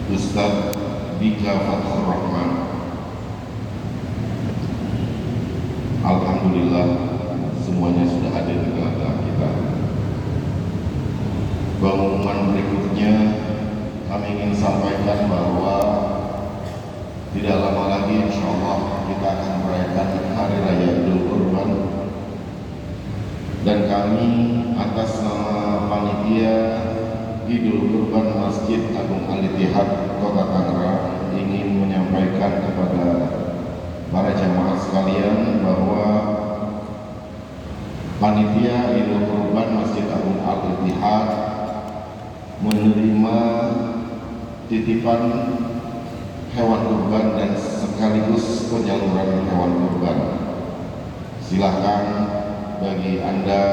Ustaz Dika Fathur Rahman. Alhamdulillah semuanya sudah hadir di tengah-tengah kita. Pengumuman berikutnya kami ingin sampaikan bahwa tidak lama lagi insyaallah kita akan merayakan Hari Raya Idul Kurban, dan kami atas nama panitia Idul Kurban Masjid Agung Al-Ittihad Kota Tangerang ingin menyampaikan kepada para jamaah sekalian bahwa panitia Idul Kurban Masjid Agung Al-Ittihad menerima titipan hewan kurban dan sekaligus penyaluran hewan kurban. Silahkan bagi Anda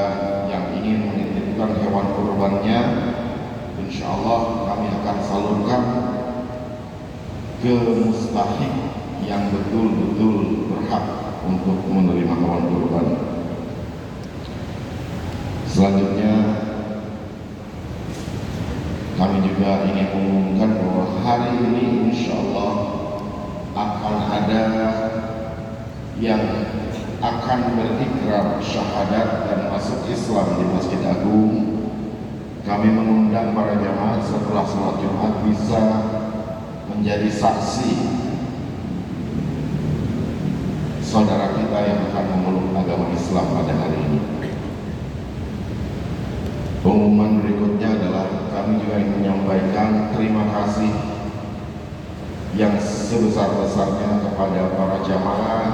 yang ingin menitipkan hewan kurbannya, insya Allah kami akan salurkan ke mustahik yang betul-betul berhak untuk menerima hewan kurban. Selanjutnya kami juga ingin mengumumkan bahwa hari ini insya Allah akan ada yang akan berikrar syahadat dan masuk Islam di Masjid Agung. Kami mengundang para jamaah setelah sholat Jumat bisa menjadi saksi saudara kita yang akan memeluk agama Islam pada hari ini. Pengumuman berikutnya adalah kami juga ingin menyampaikan terima kasih yang sebesar-besarnya kepada para jamaah,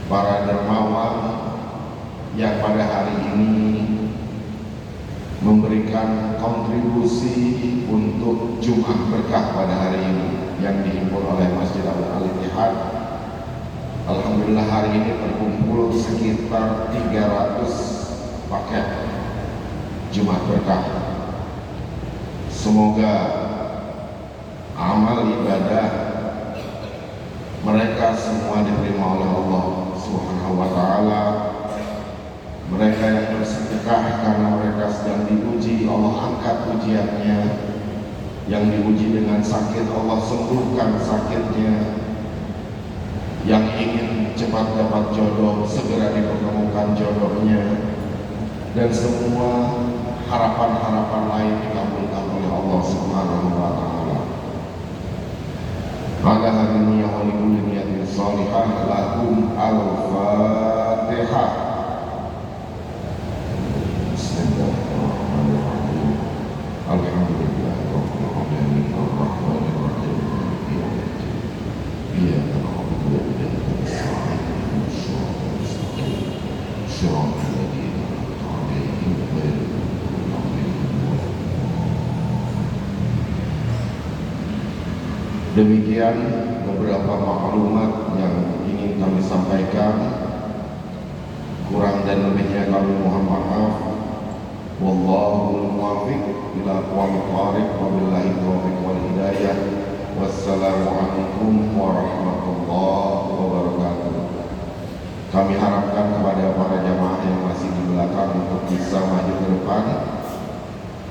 para dermawan yang pada hari ini memberikan kontribusi untuk Jumat Berkah pada hari ini yang dihimpun oleh Masjid Agung Al-Ittihad. Alhamdulillah hari ini terkumpul sekitar 300 paket Jumat Berkah. Semoga amal ibadah mereka semua diterima oleh Allah Subhanahu wa Ta'ala. Mereka yang bersedekah karena mereka sedang diuji, Allah angkat ujiannya. Yang diuji dengan sakit, Allah sembuhkan sakitnya. Yang ingin cepat dapat jodoh, segera dipertemukan jodohnya. Dan semua harapan-harapan lain dikabulkan oleh Allah Subhanahu wa Ta'ala. Pada hari ini yang walikulli niyatin sholihah lahum al-Fatihah. Bismillahirrahmanirrahim. Alhamdulillahirabbil alamin arrahmanir rahim maliki yaumiddin. Iyyaka na'budu wa iyyaka nasta'in ihdinas siratal mustaqim siratal ladzina an'amta 'alaihim ghairil maghdubi 'alaihim waladdallin. Demikian beberapa maklumat yang ingin kami sampaikan. Kurang dan lebihnya kami mohon maaf. Wallahul muwaffiq ila aqwamit thariq, wabillahi taufiq wal hidayah. Wassalamualaikum warahmatullahi wabarakatuh. Kami harapkan kepada para jamaah yang masih di belakang untuk bisa maju ke depan.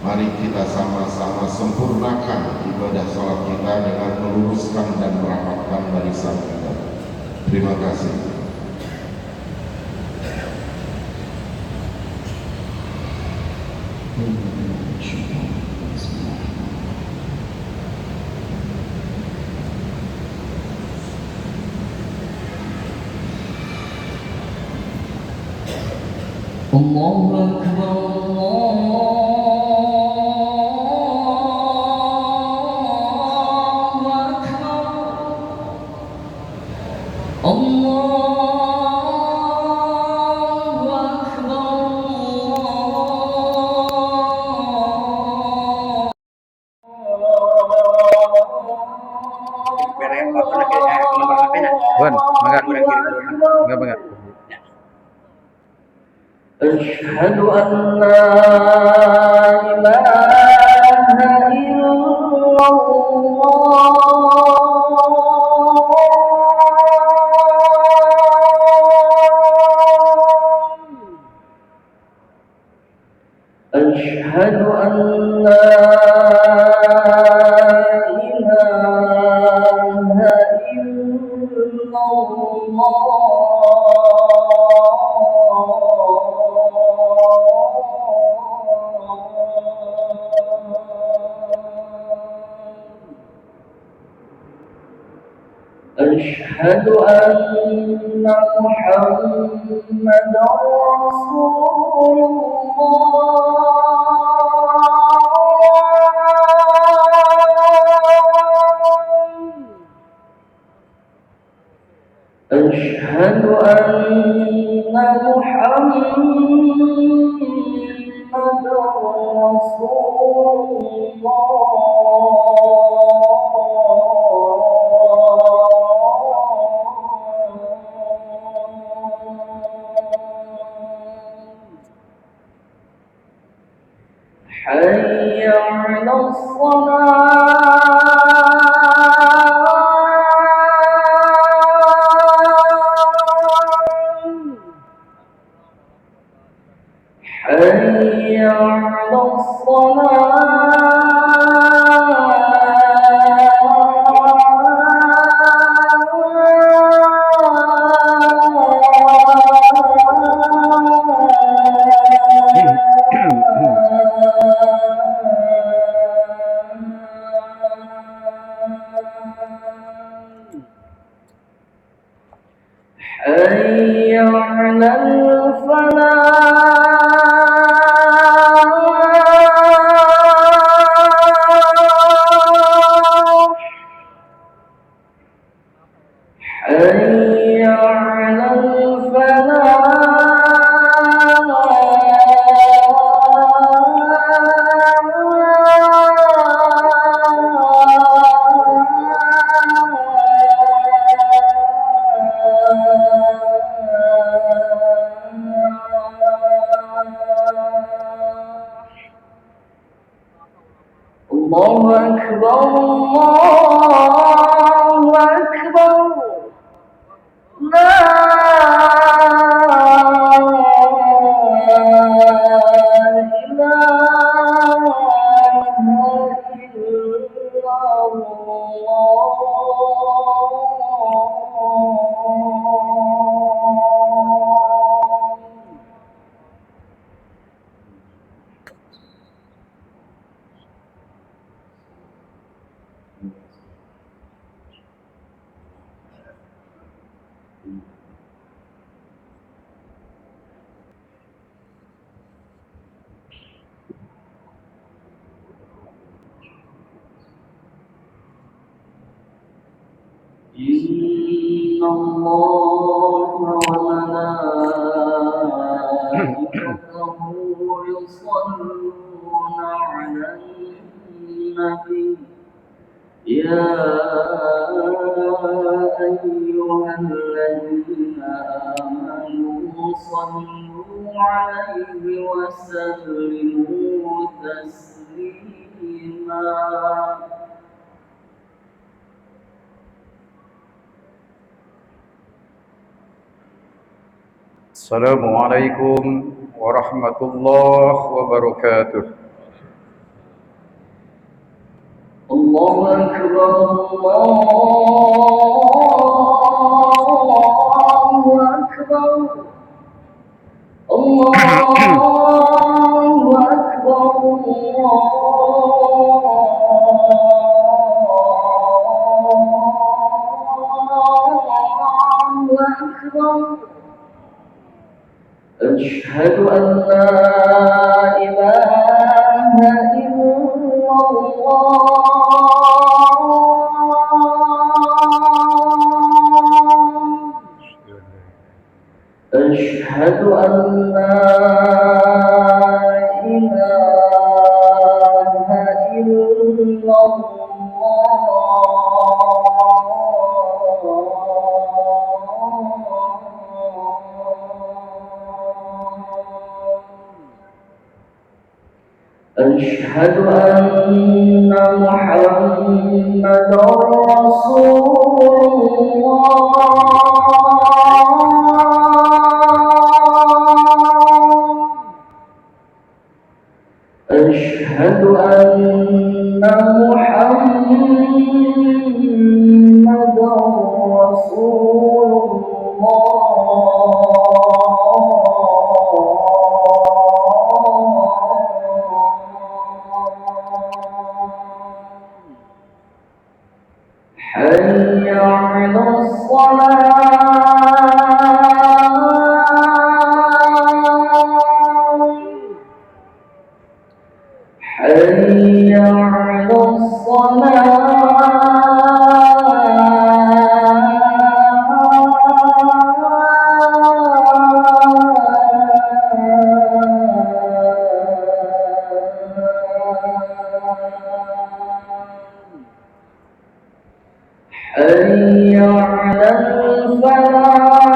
Mari kita sama-sama sempurnakan ibadah salat kita dengan meluruskan dan merapatkan barisan kita. Terima kasih. Allahu Akbar, Allahu Akbar, Allahu Akbar. Enggak. أشهد أن لا إله إلا الله أشهد أن لا أشهد أن محمدا رسول الله. أشهد أن محمدا رسول الله. حي على الصلاة. حي على الصلاة. حي على الفلاح. حي على الفلاح. الله أكبر الله أكبر. لا إله إلا الله. إن الله وملائكته يصلون على النبي يا أيها الذين آمنوا صلوا عليه وسلموا تسليما. Assalamualaikum warahmatullahi wabarakatuh. الله أكبر الله أكبر. الله أكبر الله أكبر. أشهد أن لا إله إلا الله. أشهد أن لا إله إلا الله. أشهد أن محمدا رسول الله. أشهد أن محمدا رسول الله. حي حي على الصلاة حي على حي على الفلاح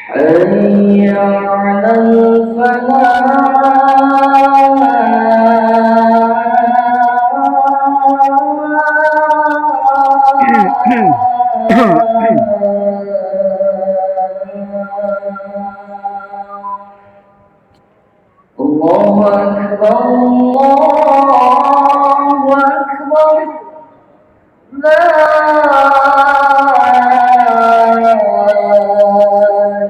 حي على الفلاح الله أكبر الله أكبر لا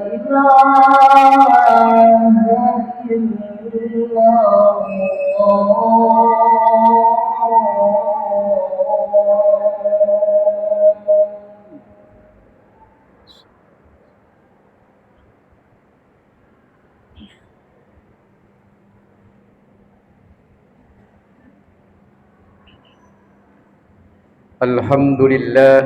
إله إلا الله. Alhamdulillah,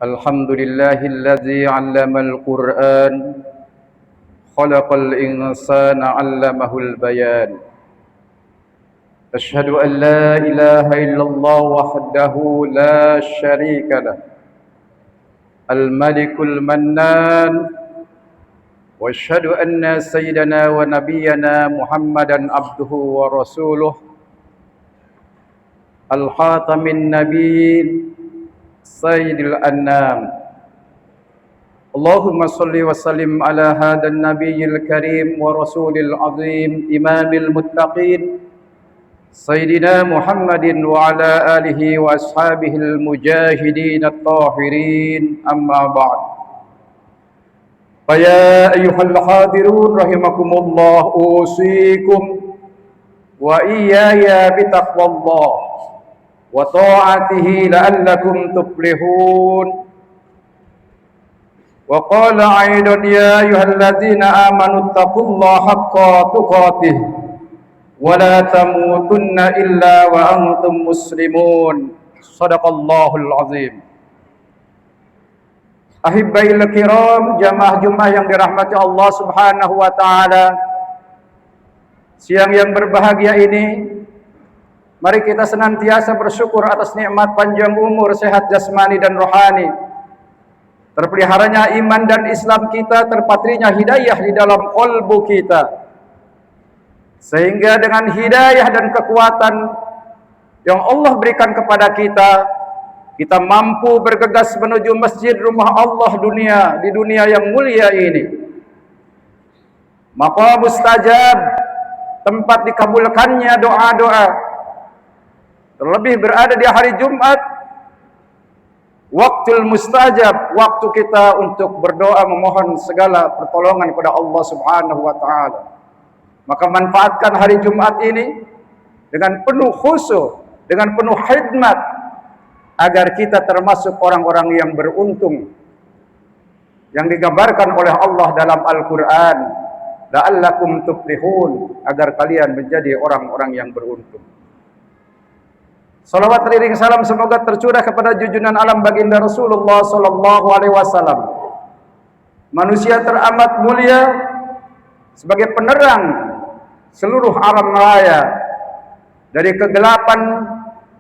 alhamdulillahilladzi 'allamal Qur'an, khalaqal insana 'allamahul bayan. Asyhadu an la ilaha illallah wahdahu la syarika lah, al-malikul mannan, wa asyhadu anna sayyidana wa nabiyyana Muhammadan abduhu wa rasuluh, al-khatamin nabiyyin, sayyidil annam. Allahumma salli wa sallim ala hadan nabiyyil karim wa rasulil azim, imamil muttaqin, sayyidina Muhammadin wa ala alihi wa ashabihil mujahidin at-tahirin, amma ba'd. Faya ayyuhal hadirun rahimakumullah, usikum wa iyaya bitaqwallah wa ta'atihi la'allakum tuflihun. Wa qala aidan ya ayyuhalladzina amanu taqullaha haqqa tuqatih wa la tamutunna illa wa antum muslimun. Shadaqallahul azim. Ahibbail kiram, jamaah Jumat yang dirahmati Allah Subhanahu wa taala. Siang yang berbahagia ini, mari kita senantiasa bersyukur atas nikmat panjang umur, sehat jasmani dan rohani, terpeliharanya iman dan Islam kita, terpatrinya hidayah di dalam qalbu kita, sehingga dengan hidayah dan kekuatan yang Allah berikan kepada kita, kita mampu bergegas menuju masjid rumah Allah di dunia yang mulia ini. Maka mustajab, tempat dikabulkannya doa-doa, terlebih berada di hari Jumat, waktul mustajab, waktu kita untuk berdoa memohon segala pertolongan kepada Allah Subhanahu wa taala. Maka manfaatkan hari Jumat ini dengan penuh khusyuk, dengan penuh khidmat, agar kita termasuk orang-orang yang beruntung yang digambarkan oleh Allah dalam Al-Qur'an, la'allakum tuflihun, agar kalian menjadi orang-orang yang beruntung. Salawat teriring salam semoga tercurah kepada junjungan alam baginda Rasulullah sallallahu alaihi wasallam, manusia teramat mulia, sebagai penerang seluruh alam raya dari kegelapan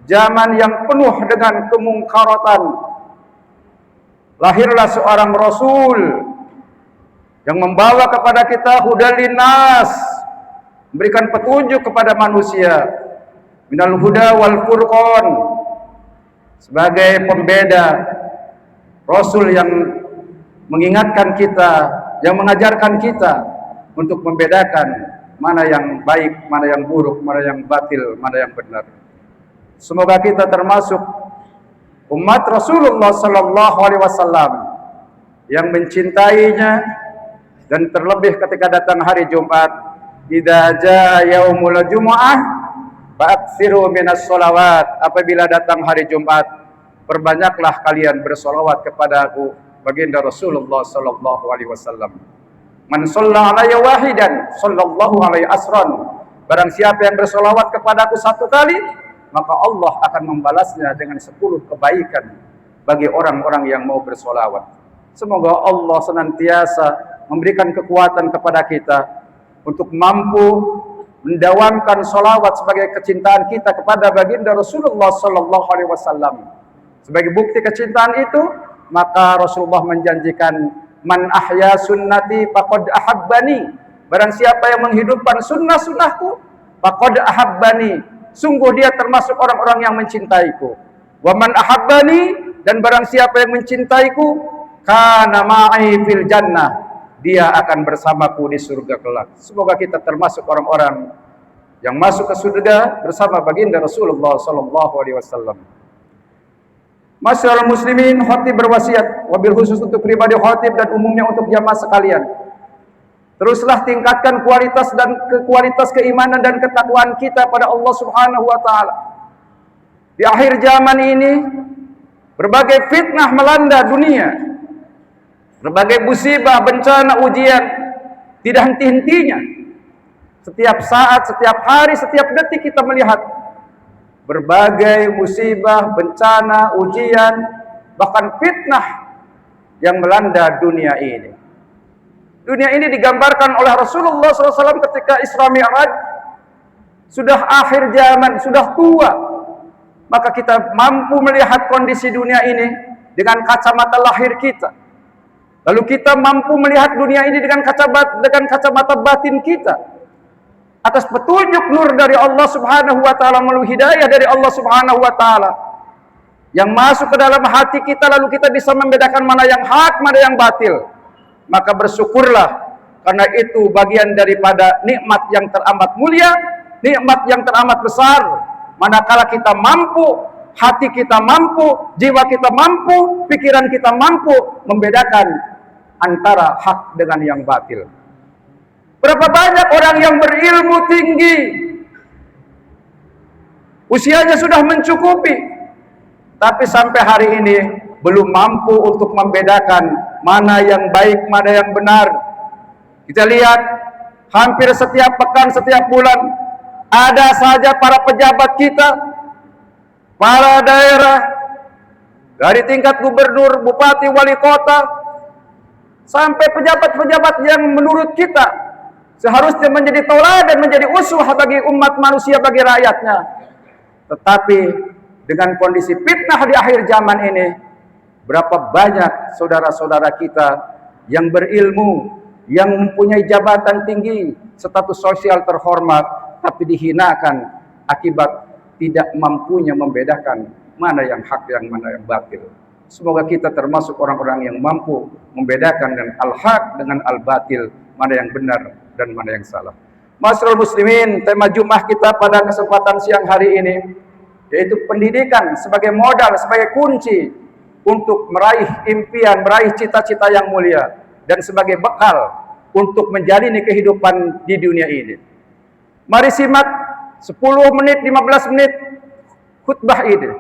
zaman yang penuh dengan kemungkaratan. Lahirlah seorang Rasul yang membawa kepada kita hudal linnas, memberikan petunjuk kepada manusia, minal huda wal furqan, sebagai pembeda, Rasul yang mengingatkan kita, yang mengajarkan kita untuk membedakan mana yang baik, mana yang buruk, mana yang batil, mana yang benar. Semoga kita termasuk umat Rasulullah sallallahu alaihi wasallam yang mencintainya, dan terlebih ketika datang hari Jumat idza jaa yaumul jumu'ah fa'aksiru minas sholawat. Apabila datang hari Jumat, perbanyaklah kalian bersolawat kepada aku. Baginda Rasulullah sallallahu alaihi wasallam. Man shalla alayya wahidan sallallahu alaihi asran. Barang siapa yang bersolawat kepada aku satu kali, maka Allah akan membalasnya dengan 10 kebaikan bagi orang-orang yang mau bersolawat. Semoga Allah senantiasa memberikan kekuatan kepada kita untuk mampu mendawamkan solawat sebagai kecintaan kita kepada baginda Rasulullah sallallahu alaihi wasallam. Sebagai bukti kecintaan itu, maka Rasulullah menjanjikan, man ahya sunnati faqad ahabbani. Barang siapa yang menghidupkan sunnah-sunnahku, faqad ahabbani, sungguh dia termasuk orang-orang yang mencintaiku. Wa man ahabbani, dan barang siapa yang mencintaiku, kana ma'i fil jannah, dia akan bersamaku di surga kelak. Semoga kita termasuk orang-orang yang masuk ke surga bersama baginda Rasulullah sallallahu alaihi wasallam. Masyaallah muslimin, khatib berwasiat, wabil khusus untuk pribadi khatib dan umumnya untuk jamaah sekalian. Teruslah tingkatkan kualitas keimanan dan ketakwaan kita pada Allah Subhanahu wa taala. Di akhir zaman ini, berbagai fitnah melanda dunia. Berbagai musibah, bencana, ujian tidak henti-hentinya. Setiap saat, setiap hari, setiap detik kita melihat berbagai musibah, bencana, ujian, bahkan fitnah yang melanda dunia ini. Dunia ini digambarkan oleh Rasulullah SAW ketika Isra Mi'raj. Sudah akhir zaman, sudah tua. Maka kita mampu melihat kondisi dunia ini dengan kacamata lahir kita. Lalu kita mampu melihat dunia ini dengan kacamata batin kita. Atas petunjuk nur dari Allah Subhanahu wa taala, melalui hidayah dari Allah Subhanahu wa taala yang masuk ke dalam hati kita, lalu kita bisa membedakan mana yang hak, mana yang batil. Maka bersyukurlah, karena itu bagian daripada nikmat yang teramat mulia, nikmat yang teramat besar. Manakala kita mampu, hati kita mampu, jiwa kita mampu, pikiran kita mampu membedakan antara hak dengan yang batil. Berapa banyak orang yang berilmu tinggi, usianya sudah mencukupi, tapi sampai hari ini belum mampu untuk membedakan mana yang baik, mana yang benar. Kita lihat hampir setiap pekan, setiap bulan ada saja para pejabat kita, para daerah, dari tingkat gubernur, bupati, wali kota, sampai pejabat-pejabat yang menurut kita seharusnya menjadi tauladan, menjadi uswah bagi umat manusia, bagi rakyatnya. Tetapi dengan kondisi fitnah di akhir zaman ini, berapa banyak saudara-saudara kita yang berilmu, yang mempunyai jabatan tinggi, status sosial terhormat, tapi dihinakan akibat tidak mampunya membedakan mana yang hak, yang mana yang batil. Semoga kita termasuk orang-orang yang mampu membedakan dengan al-haq dengan al-batil, mana yang benar dan mana yang salah. Masyaallah muslimin, tema Jumat kita pada kesempatan siang hari ini yaitu pendidikan sebagai modal, sebagai kunci untuk meraih impian, meraih cita-cita yang mulia, dan sebagai bekal untuk menjalani kehidupan di dunia ini. Mari simak 10 menit, 15 menit khutbah ini.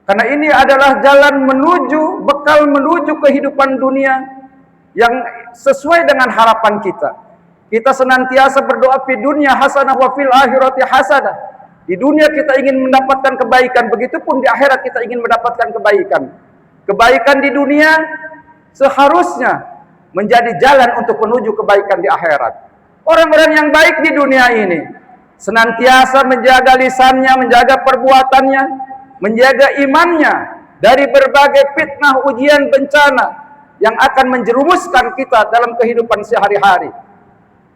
Karena ini adalah jalan menuju, bekal menuju kehidupan dunia yang sesuai dengan harapan kita. Kita senantiasa berdoa fi dunya hasanah wa fil akhirati hasanah. Di dunia kita ingin mendapatkan kebaikan, begitupun di akhirat kita ingin mendapatkan kebaikan. Kebaikan di dunia seharusnya menjadi jalan untuk menuju kebaikan di akhirat. Orang-orang yang baik di dunia ini senantiasa menjaga lisannya, menjaga perbuatannya, menjaga imannya dari berbagai fitnah, ujian, bencana yang akan menjerumuskan kita dalam kehidupan sehari-hari.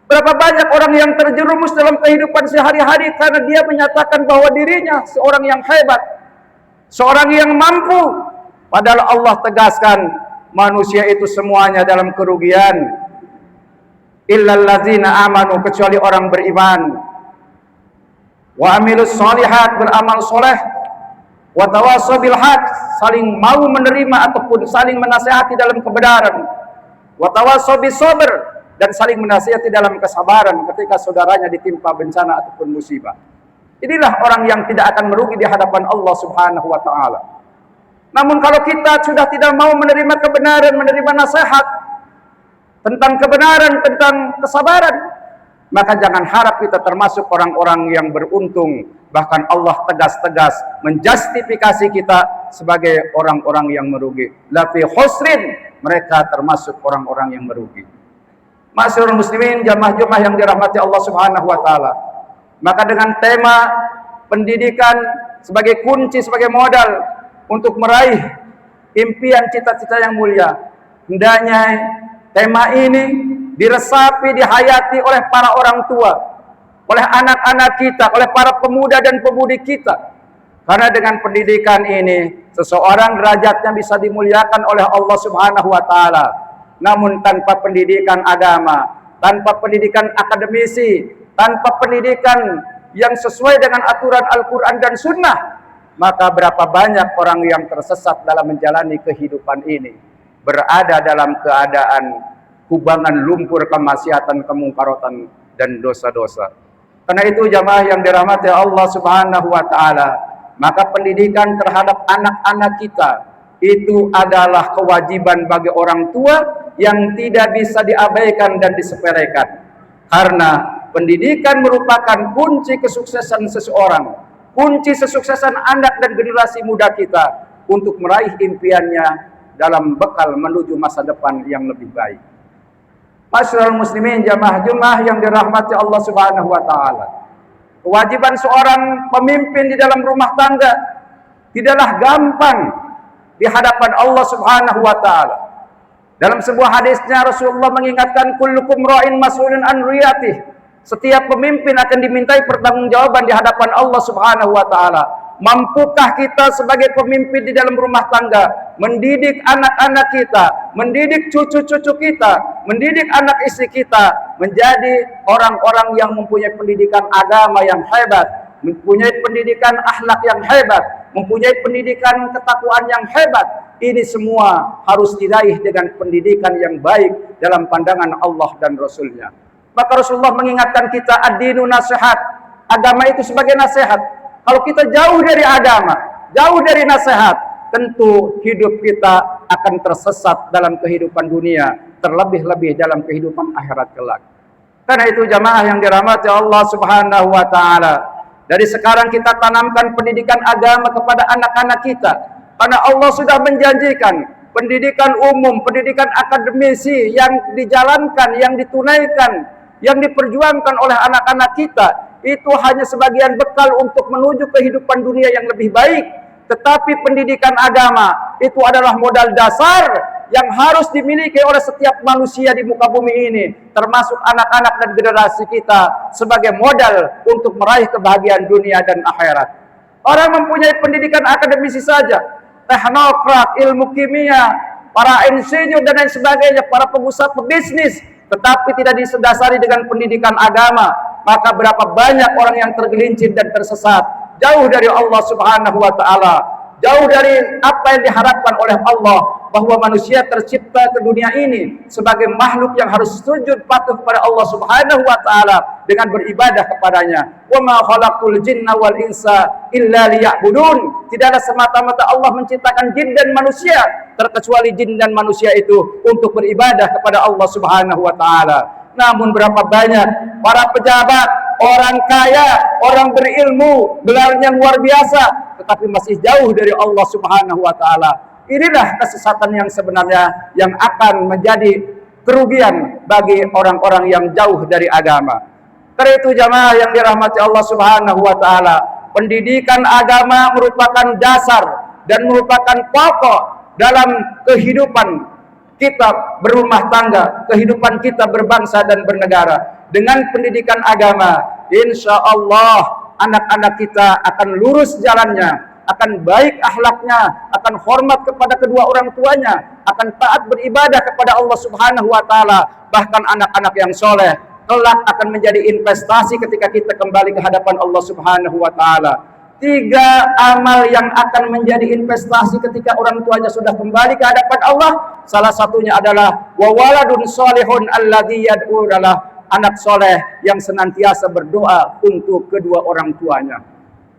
Berapa banyak orang yang terjerumus dalam kehidupan sehari-hari karena dia menyatakan bahwa dirinya seorang yang hebat, seorang yang mampu, padahal Allah tegaskan manusia itu semuanya dalam kerugian. Illal ladzina amanu, kecuali orang beriman, wa amilus sholihat, beramal soleh, wa tawassaw bil haq, saling mau menerima ataupun saling menasihati dalam kebenaran, wa tawassaw bis sabr, dan saling menasihati dalam kesabaran ketika saudaranya ditimpa bencana ataupun musibah. Inilah orang yang tidak akan merugi di hadapan Allah Subhanahu wa taala. Namun kalau kita sudah tidak mau menerima kebenaran, menerima nasihat tentang kebenaran, tentang kesabaran, maka jangan harap kita termasuk orang-orang yang beruntung. Bahkan Allah tegas-tegas menjustifikasi kita sebagai orang-orang yang merugi. Lafi khusrin, mereka termasuk orang-orang yang merugi. Ma'asyiral muslimin, jamaah-jamaah yang dirahmati Allah Subhanahu wa taala. Maka dengan tema pendidikan sebagai kunci, sebagai modal untuk meraih impian cita-cita yang mulia, hendaknya tema ini diresapi, dihayati oleh para orang tua, oleh anak-anak kita, oleh para pemuda dan pemudi kita. Karena dengan pendidikan ini, seseorang derajatnya bisa dimuliakan oleh Allah Subhanahu wa taala. Namun tanpa pendidikan agama, tanpa pendidikan akademisi, tanpa pendidikan yang sesuai dengan aturan Al-Quran dan Sunnah, maka berapa banyak orang yang tersesat dalam menjalani kehidupan ini, berada dalam keadaan kubangan lumpur kemaksiatan, kemungkarotan, dan dosa-dosa. Karena itu jamaah yang dirahmati Allah Subhanahu wa taala, maka pendidikan terhadap anak-anak kita itu adalah kewajiban bagi orang tua yang tidak bisa diabaikan dan disepelekan. Karena pendidikan merupakan kunci kesuksesan seseorang, kunci kesuksesan anak dan generasi muda kita untuk meraih impiannya dalam bekal menuju masa depan yang lebih baik. Ma'asyiral muslimin, jamaah-jamaah yang dirahmati Allah Subhanahu wa taala. Kewajiban seorang pemimpin di dalam rumah tangga tidaklah gampang di hadapan Allah Subhanahu wa taala. Dalam sebuah hadisnya Rasulullah mengingatkan, kullukum ra'in mas'ulun an riyatih. Setiap pemimpin akan dimintai pertanggungjawaban di hadapan Allah Subhanahu wa taala. Mampukah kita sebagai pemimpin di dalam rumah tangga mendidik anak-anak kita, mendidik cucu-cucu kita, mendidik anak istri kita menjadi orang-orang yang mempunyai pendidikan agama yang hebat, mempunyai pendidikan akhlak yang hebat, mempunyai pendidikan ketakwaan yang hebat. Ini semua harus diraih dengan pendidikan yang baik dalam pandangan Allah dan Rasulnya. Maka Rasulullah mengingatkan kita, ad-dinu nasihat. Agama itu sebagai nasihat. Kalau kita jauh dari agama, jauh dari nasihat, tentu hidup kita akan tersesat dalam kehidupan dunia, terlebih-lebih dalam kehidupan akhirat kelak. Karena itu jamaah yang dirahmati Allah Subhanahu wa taala, dari sekarang kita tanamkan pendidikan agama kepada anak-anak kita. Karena Allah sudah menjanjikan pendidikan umum, pendidikan akademisi yang dijalankan, yang ditunaikan, yang diperjuangkan oleh anak-anak kita, itu hanya sebagian bekal untuk menuju kehidupan dunia yang lebih baik. Tetapi pendidikan agama itu adalah modal dasar yang harus dimiliki oleh setiap manusia di muka bumi ini, termasuk anak-anak dan generasi kita, sebagai modal untuk meraih kebahagiaan dunia dan akhirat. Orang mempunyai pendidikan akademisi saja, teknokrat, ilmu kimia, para insinyur dan lain sebagainya, para pengusaha pebisnis, tetapi tidak didasari dengan pendidikan agama, maka berapa banyak orang yang tergelincir dan tersesat, jauh dari Allah Subhanahu wa taala, jauh dari apa yang diharapkan oleh Allah, bahwa manusia tercipta ke dunia ini sebagai makhluk yang harus sujud patuh kepada Allah Subhanahu wa taala dengan beribadah kepadanya. Wa ma khalaqtul jinna wal insa illa liya'budun. Tidaklah semata-mata Allah menciptakan jin dan manusia, terkecuali jin dan manusia itu untuk beribadah kepada Allah Subhanahu wa taala. Namun berapa banyak para pejabat, orang kaya, orang berilmu, gelarnya luar biasa, tetapi masih jauh dari Allah Subhanahu wa taala. Inilah kesesatan yang sebenarnya yang akan menjadi kerugian bagi orang-orang yang jauh dari agama. Karena itu jamaah yang dirahmati Allah Subhanahu wa taala, pendidikan agama merupakan dasar dan merupakan pokok dalam kehidupan kita berumah tangga, kehidupan kita berbangsa dan bernegara. Dengan pendidikan agama, insya Allah anak-anak kita akan lurus jalannya, akan baik akhlaknya, akan hormat kepada kedua orang tuanya, akan taat beribadah kepada Allah Subhanahu wa taala. Bahkan anak-anak yang soleh kelak akan menjadi investasi ketika kita kembali ke hadapan Allah Subhanahu wa taala. 3 amal yang akan menjadi investasi ketika orang tuanya sudah kembali ke hadapan Allah, salah satunya adalah wa waladun salihun alladzi yad'u lahu, anak soleh yang senantiasa berdoa untuk kedua orang tuanya.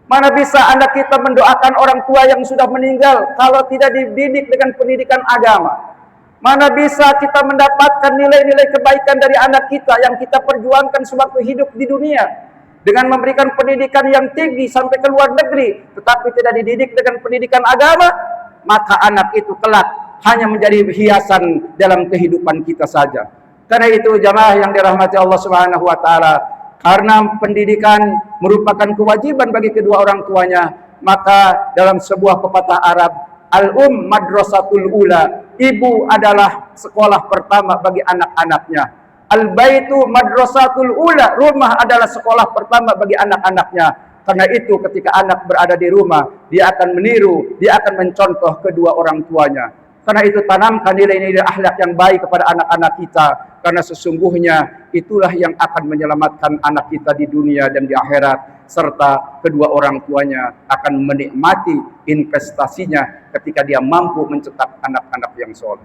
Mana bisa anak kita mendoakan orang tua yang sudah meninggal kalau tidak dididik dengan pendidikan agama? Mana bisa kita mendapatkan nilai-nilai kebaikan dari anak kita yang kita perjuangkan sewaktu hidup di dunia dengan memberikan pendidikan yang tinggi sampai ke luar negeri, tetapi tidak dididik dengan pendidikan agama, maka anak itu kelak hanya menjadi hiasan dalam kehidupan kita saja. Karena itu jamaah yang dirahmati Allah Subhanahu wa taala, karena pendidikan merupakan kewajiban bagi kedua orang tuanya, maka dalam sebuah pepatah Arab, al-um madrasatul ula, ibu adalah sekolah pertama bagi anak-anaknya. Al-baitu madrasatul ula, rumah adalah sekolah pertama bagi anak-anaknya. Karena itu ketika anak berada di rumah, dia akan meniru, dia akan mencontoh kedua orang tuanya. Karena itu tanamkan nilai-nilai akhlak yang baik kepada anak-anak kita, karena sesungguhnya itulah yang akan menyelamatkan anak kita di dunia dan di akhirat, serta kedua orang tuanya akan menikmati investasinya ketika dia mampu mencetak anak-anak yang soleh.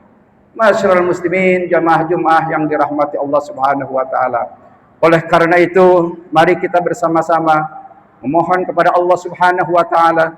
Masyarul muslimin, jamaah Jumat yang dirahmati Allah Subhanahu wa taala. Oleh karena itu, mari kita bersama-sama memohon kepada Allah Subhanahu wa taala.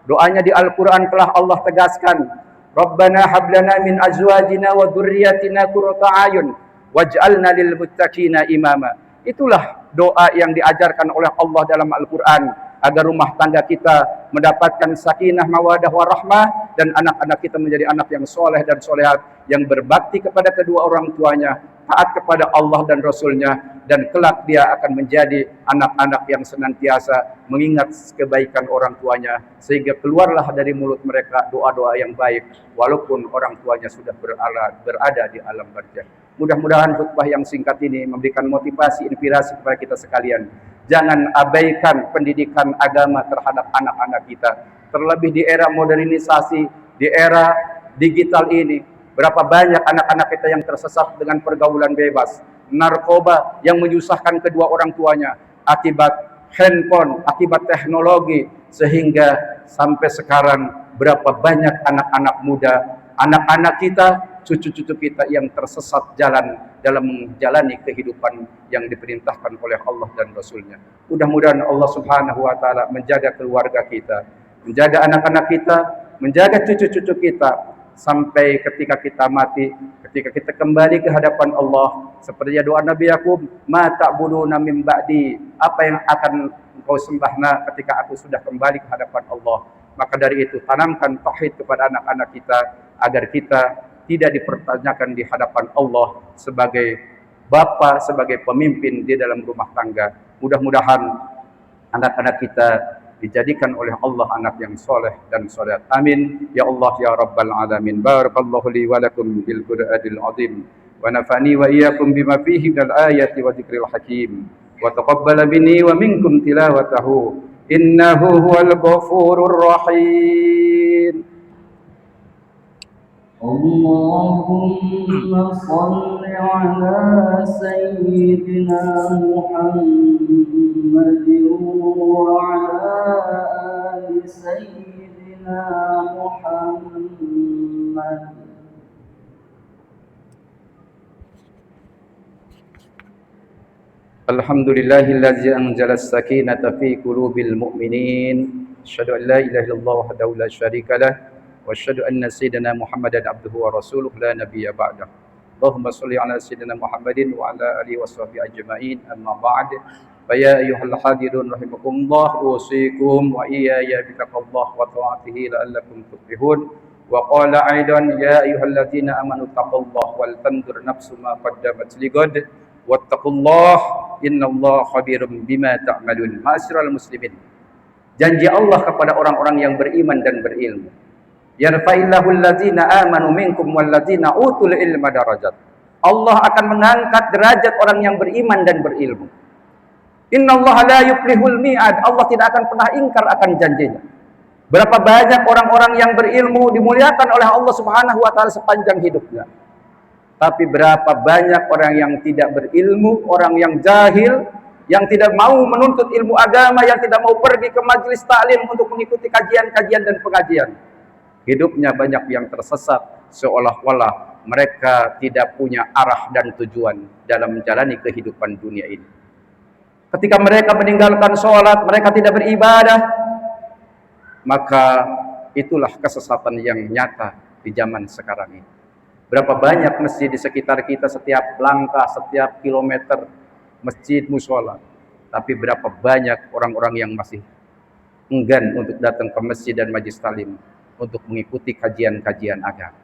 Doanya di Al-Qur'an telah Allah tegaskan, Rabbana hab lana min azwajina wa dzurriyyatina qurrata a'yun waj'alna lil muttaqina imama. Itulah doa yang diajarkan oleh Allah dalam Al-Qur'an agar rumah tangga kita mendapatkan sakinah, mawadah, warahmah, dan anak-anak kita menjadi anak yang soleh dan solehat, yang berbakti kepada kedua orang tuanya, taat kepada Allah dan Rasulnya, dan kelak dia akan menjadi anak-anak yang senantiasa mengingat kebaikan orang tuanya, sehingga keluarlah dari mulut mereka doa-doa yang baik, walaupun orang tuanya sudah berada di alam barzakh. Mudah-mudahan khutbah yang singkat ini memberikan motivasi, inspirasi kepada kita sekalian. Jangan abaikan pendidikan agama terhadap anak-anak kita. Terlebih di era modernisasi, di era digital ini, berapa banyak anak-anak kita yang tersesat dengan pergaulan bebas, narkoba yang menyusahkan kedua orang tuanya, akibat handphone, akibat teknologi, sehingga sampai sekarang berapa banyak anak-anak muda, anak-anak kita, cucu-cucu kita yang tersesat jalan dalam menjalani kehidupan yang diperintahkan oleh Allah dan Rasulnya. Mudah-mudahan Allah Subhanahu wa taala menjaga keluarga kita, menjaga anak-anak kita, menjaga cucu-cucu kita, sampai ketika kita mati, ketika kita kembali ke hadapan Allah, seperti doa Nabi Yakub, ma ta'buduna min ba'di, apa yang akan engkau sembah ketika aku sudah kembali ke hadapan Allah. Maka dari itu tanamkan tauhid kepada anak-anak kita, agar kita tidak dipertanyakan di hadapan Allah sebagai bapa, sebagai pemimpin di dalam rumah tangga. Mudah-mudahan anak-anak kita dijadikan oleh Allah anak yang soleh dan solehat. Amin. Ya Allah ya Rabbal Alamin. Barakallahu li wa lakum bil Qur'anil azim. Wa nafani wa iyyakum bima fihi minal ayati wa dzikril hakim. Wa taqabbala minni wa minkum tilawatahu. Innahu huwal ghafurur rahim. اللهم صل على سيدنا محمد وعلى آل سيدنا محمد. Alhamdulillahilladzi anzala as-sakinata fi qulubil mu'minin. Asyhadu an la ilaha illallah wahdahu la syarika lah. Wa asyhadu anna sayyidina Muhammadan abduhu wa rasuluhu la nabiyya ba'dah. Allahumma shalli ala sayyidina Muhammadin wa ala alihi washabbihi ajma'in. Amma ba'd. Fa ya ayyuhal hadirun rahimakumullah, usikum wa iyaya bittaqwallahi wa ta'atihi la'allakum tuflihun. Wa qala aidan ya ayyuhalladzina amanu taqullaha wal tanzur nafsum ma qaddamat lighad wattaqullaha innallaha khabirum bima ta'malun. Ma'asyiral muslimin, janji Allah kepada orang-orang yang beriman dan berilmu, yarfa'illahu alladzina amanu minkum walladzina utul ilma darajat. Allah akan mengangkat derajat orang yang beriman dan berilmu. Innallaha la yuflihul mi'ad. Allah tidak akan pernah ingkar akan janjinya. Berapa banyak orang-orang yang berilmu dimuliakan oleh Allah Subhanahu wa taala sepanjang hidupnya. Tapi berapa banyak orang yang tidak berilmu, orang yang jahil, yang tidak mau menuntut ilmu agama, yang tidak mau pergi ke majelis taklim untuk mengikuti kajian-kajian dan pengajian. Hidupnya banyak yang tersesat, seolah-olah mereka tidak punya arah dan tujuan dalam menjalani kehidupan dunia ini. Ketika mereka meninggalkan sholat, mereka tidak beribadah, maka itulah kesesatan yang nyata di zaman sekarang ini. Berapa banyak masjid di sekitar kita, setiap langkah, setiap kilometer masjid, musola. Tapi berapa banyak orang-orang yang masih enggan untuk datang ke masjid dan majlis talim untuk mengikuti kajian-kajian agama.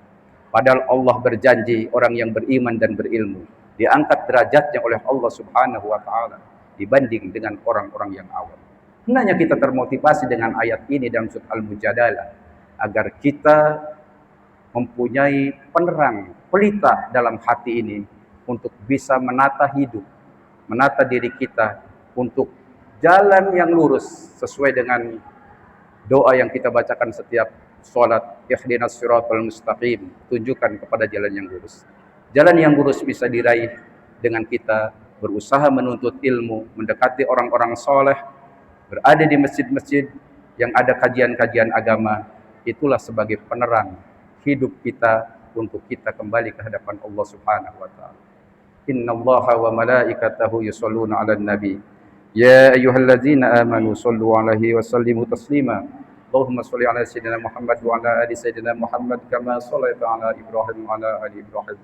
Padahal Allah berjanji orang yang beriman dan berilmu diangkat derajatnya oleh Allah Subhanahu wa taala dibanding dengan orang-orang yang awam. Hendaknya kita termotivasi dengan ayat ini dalam surat Al-Mujadalah agar kita mempunyai penerang, pelita dalam hati ini untuk bisa menata hidup, menata diri kita untuk jalan yang lurus sesuai dengan doa yang kita bacakan setiap sholat. Ihdinas siratal mustaqim, tunjukkan kepada jalan yang lurus. Jalan yang lurus bisa diraih dengan kita berusaha menuntut ilmu, mendekati orang-orang soleh, berada di masjid-masjid yang ada kajian-kajian agama. Itulah sebagai penerang hidup kita untuk kita kembali ke hadapan Allah Subhanahu wa taala. Innallaha wa malaikatahu yusholluna 'alan nabi. Ya ayyuhalladzina amanu shallu 'alaihi wa sallimu taslima. Allahumma shalli 'ala sayyidina Muhammad wa 'ala ali sayyidina Muhammad kama shallaita 'ala Ibrahim wa 'ala ali Ibrahim.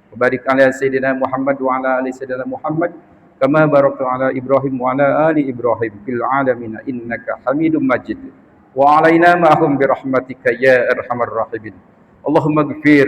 Wa barik 'ala sayyidina Muhammad wa 'ala ali sayyidina Muhammad kama barakta 'ala Ibrahim wa 'ala ali Ibrahim fil 'alamin innaka Hamidum Majid. Wa 'alaina ma'hum bi rahmatika ya arhamar rahimin. Allahumma ighfir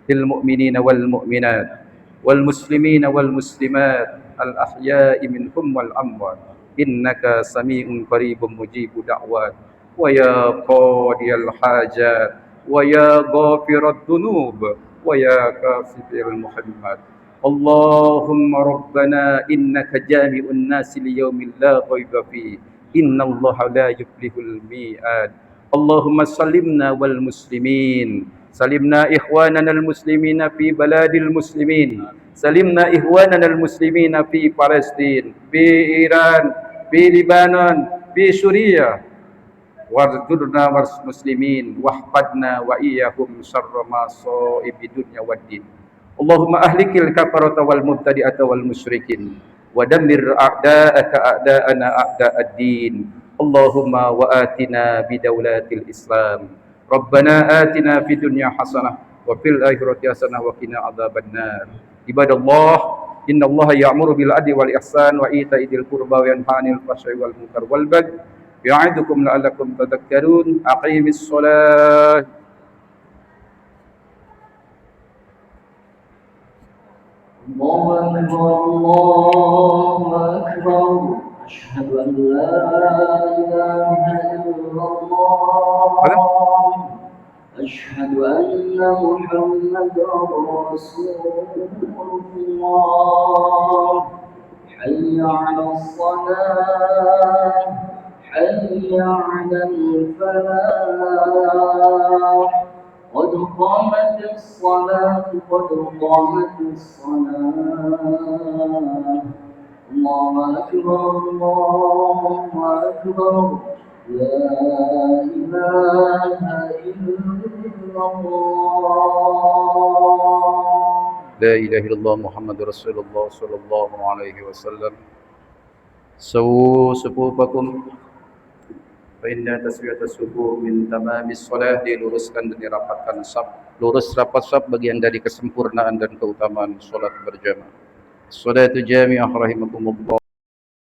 lil mu'minina wal mu'minat wal muslimina wal muslimat al ahya'i minhum wal amwat innaka sami'un qaribun mujibud da'wat wa ya qadiyal hajat wa ya ghafirat dhunub wa ya kafifil muhammat. Allahumma rabbana innaka jami'un nasi liyaumin la raiba fihi innallaha la yuflihul mi'ad. Allahumma sallimna wal muslimin, salimna ikhwanana al-muslimina fi baladil muslimin, salimna ikhwanana al-muslimina fi Palestin, fi Iran, fi Libanon, fi Suriah. Warjurna wal muslimin wahfadna wa iyyahum syarra masaibi dunya waddin. Allahumma ahlikil kafarata wal mubtadi'ata wal musyrikin wa dammir a'da'aka a'da'ana a'da'ad-din. Allahumma wa atina bidawlatil Islam. Rabbana atina fid dunya hasanah wa fil akhirati hasanah wa qina adzabannar. Ibadallah, innallaha ya'muru bil adli wal ihsan wa ita'i dzil qurba wa yanha 'anil fahsya'i wal munkar wal baghi ya'idukum la'allakum tadhakkarun. Aqimis shalah. Allahu Akbar, Allahu Akbar. Asyhadu an la ilaha illallah. Asyhadu anna Muhammadar Rasulullah. Hayya 'alas shalah, hayya 'alal falah. قد قامت الصلاة قد قامت الصلاة. الله أكبر الله أكبر. لا إله إلا الله. La ilaha illallah Muhammadur Rasulullah sallallahu alaihi wasallam. Sawu sufufakum fa inna taswiyatas sufuf min tamamis shalah. Diluruskan dan dirapatkan saf. Lurus rapat saf bagian dari kesempurnaan dan keutamaan salat berjamaah. Salatu jami'ah rahimakumullah.